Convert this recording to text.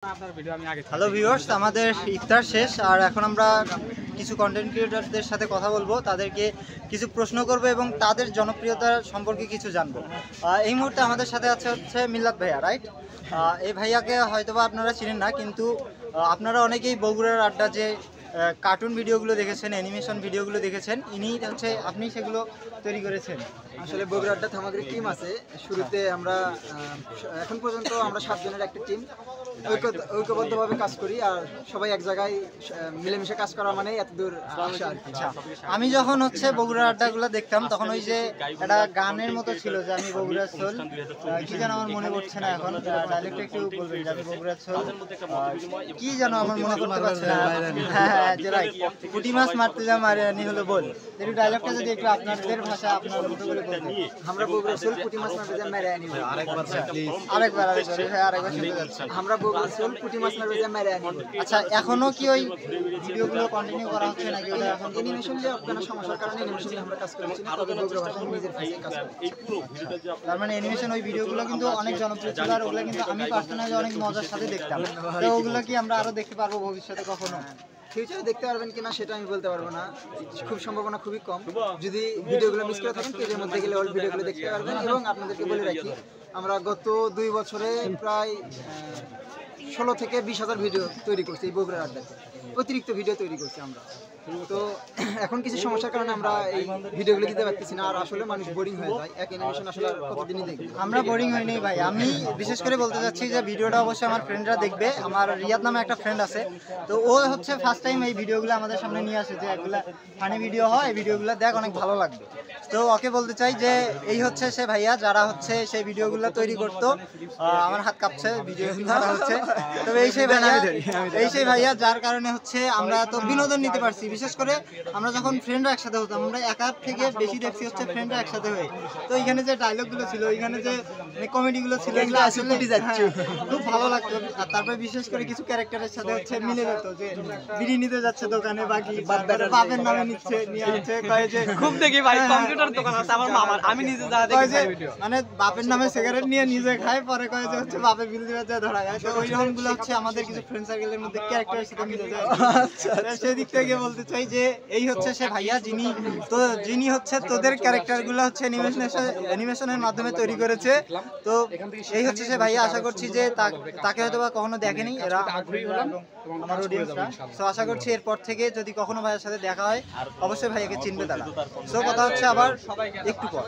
Hello viewers, আমাদের ইফতার শেষ আর এখন আমরা কিছু কন্টেন্ট ক্রিয়েটরদের সাথে কথা বলবো, তাদেরকে কিছু প্রশ্ন করব এবং তাদের জনপ্রিয়তা সম্পর্কে কিছু জানবো। এই মুহূর্তে আমাদের সাথে হচ্ছে মিল্লাত ভাইয়া, রাইট? এই ভাইয়াকে হয়তোবা আপনারা চিনেন না, কিন্তু আপনারা অনেকেই বগুড়ার আড্ডা যে কার্টুন ভিডিওগুলো দেখেছেন, অ্যানিমেশন ভিডিওগুলো দেখেছেন, আপনি সেগুলো তৈরি করেছেন। আসলে বগুড়া আড্ডা থামাগিরি টিম আছে। শুরুতে আমরা এখন পর্যন্ত আমরা 7 জনের একটা টিম ঐক্যবদ্ধভাবে কাজ করি, আর সবাই এক জায়গায় মিলেমিশে কাজ করা মানে এত দূর আসা আর কি। আমি যখন বগুড়ার আড্ডাগুলো দেখতাম তখন ওই যে একটা গানের মতো ছিল যে আমি বগুড়ার সোল, কি যেন আমার মনে পড়ছে না এখন, ডাইরেক্ট একটু বলবেন যে আমি বগুড়ার সোল, কি যেন আমার মনে করতে পারছে না। হ্যাঁ, যে রাইট, পুঁটি মাছ মারতে যা মারিয়ানি হলো বল, একটু ডায়লগটা যদি একটু আপনাদের ভাষা আপনার মতো করে বলতেন। আমরা বগুড়ার সোল পুঁটি মাছ মারতে যা মারিয়ানি হলো। আরেকবার শুনতে যাচ্ছি। আমরা বগুড়ার সোল পুঁটি মাছ মারতে যা মারিয়ানি হলো। আচ্ছা, এখনো কি ওই ভিডিওগুলো কন্টিনিউ করা হচ্ছে নাকি ওটা এখন অ্যানিমেশন যে কোনো সমস্যার কারণে অ্যানিমেশন আমরা কাজ করছি না, তবে বগুড়া ভাষায় নিজের ফেসে কাজ করছি। তার মানে অ্যানিমেশন ওই ভিডিওগুলো কিন্তু অনেক জনপ্রিয় ছিল, আর ওগুলো কিন্তু আমি পার্সোনালি অনেক মজার সাথে দেখতাম। তো ওগুলো কি আমরা আরো দেখতে পারবো ভবিষ্যতে কখনো? ফিউচারে দেখতে পারবেন কিনা সেটা আমি বলতে পারবো না, খুব সম্ভাবনা খুবই কম। যদি ভিডিওগুলো মিস করে থাকেন পেজের মধ্যে গেলে অল ভিডিওগুলো দেখতে পারবেন। এবং আপনাদেরকে বলে রাখি, আমরা গত 2 বছরে প্রায় 16 থেকে 20,000 ভিডিও তৈরি করছি এই বগুড়ার আড্ডাতে, অতিরিক্ত ভিডিও তৈরি করছি আমরা। তো এখন কিছু সমস্যার কারণে আমরা এই ভিডিওগুলো দিতে পারতেছি না, আর আসলে মানুষ বোরিং হয়ে যায়। এক অ্যানিমেশন আসলে কতদিনই দেখবে। আমরা বোরিং হইনি ভাই, আমি বিশেষ করে বলতে চাচ্ছি যে ভিডিওটা অবশ্যই আমার ফ্রেন্ডরা দেখবে। আমার রিয়াদ নামে একটা ফ্রেন্ড আছে, তো ও ফার্স্ট টাইম এই ভিডিওগুলো আমাদের সামনে নিয়ে আসে যে এগুলো ফানি ভিডিও হয়, এই ভিডিওগুলো দেখ অনেক ভালো লাগবে। তো ওকে বলতে চাই যে এই সে ভাইয়া যারা সেই ভিডিওগুলো তৈরি করতো। আমার হাত কাঁপছে ভিডিওগুলো হচ্ছে, তবে এই সেই ভাইয়া যার কারণে আমরা তো বিনোদন নিতে পারছি। বিশেষ করে আমরা যখন ফ্রেন্ডরা একসাথে হতাম, আমরা একার থেকে বেশি দেখছি ফ্রেন্ডরা একসাথে হয়ে। তো এখানে যে ডায়লগগুলো ছিল, এখানে যে কমেডিগুলো ছিল, এগুলো আসলে খুব ভালো লাগতো। আর তারপরে বিশেষ করে কিছু ক্যারেক্টারের সাথে মিলে যেত, যে বিড়ি নিতে যাচ্ছে দোকানে, বাকি বাপের নামে নিয়ে হচ্ছে কয়ে যে খুব দেখি ভাই কম্পিউটার দোকান আছে আমার মামার, আমি নিজে যা দেখি মানে বাপের নামে সিগারেট নিয়ে নিজে খায়, পরে কয়ে যে বাপের বিল দিবে যায় ধরা যায়। তো ওই রকমগুলো আমাদের কিছু ফ্রেন্ড সার্কেলের মধ্যে ক্যারেক্টারের সাথে মিলে যায়। সেই দিক থেকে বলতে চাই যে এই সে ভাইয়া যিনি তোদের ক্যারেক্টারগুলো অ্যানিমেশনের মাধ্যমে তৈরি করেছে। তো এই সে ভাইয়া, আশা করছি যে তাকে হয়তো বা কখনো দেখেনি এরা আমার অডিয়েন্সরা। তো আশা করছি এরপর থেকে যদি কখনো ভাইয়ের সাথে দেখা হয় অবশ্যই ভাইয়াকে চিনবে তারা। তো কথা হচ্ছে আবার একটু পর।